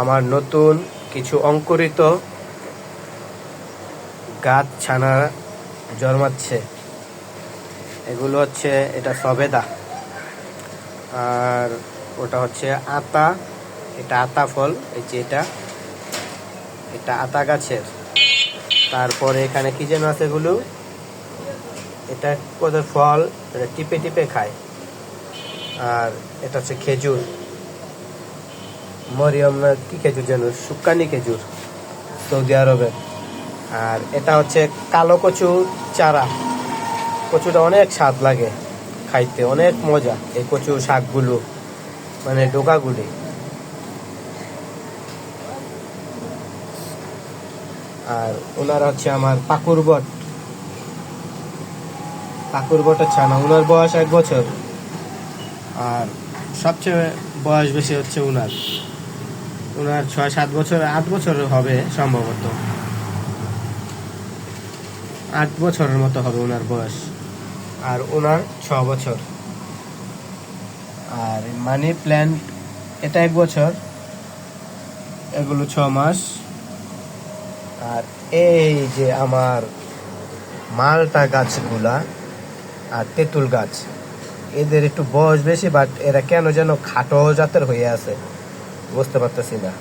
আমার নতুন কিছু অঙ্কুরিত গাছ ছানা জন্মাচ্ছে। এগুলো হচ্ছে এটা সবেদা, আর ওটা হচ্ছে আতা। এটা আতা ফল, এই যে এটা আতা গাছের। তারপরে এখানে কি যেন আছে এগুলো, এটা ওদের ফল, এটা টিপে টিপে খায়। আর এটা হচ্ছে খেজুর, মরিয়ম না কি খেজুর যেন, সুক্কানি খেজুর, সৌদি আরবের। আর এটা হচ্ছে কালো কচু চারা। কচুটা অনেক স্বাদ লাগে খাইতে, অনেক মজা এই কচু শাকগুলো, মানে ডোকাগুলি। আর ওনার হচ্ছে আমার পাকুর বটের ছানা। ওনার বয়স 1 বছর, আর সবচেয়ে বয়স বেশি হচ্ছে ওনার 6-7 বছর, 8 বছর হবে সম্ভবত, 8 বছরের মতো হবে ওনার বয়স। আর ওনার 6 বছর। আর মানি প্ল্যান্ট এটা 1 বছর, এগুলো 6 মাস। আর এই যে আমার মালটা গাছগুলা আর তেঁতুল গাছ, এদের একটু বয়স বেশি, বাট এরা কেন যেন খাটো জাতের হয়ে আছে, বুঝতে পারতেছি না।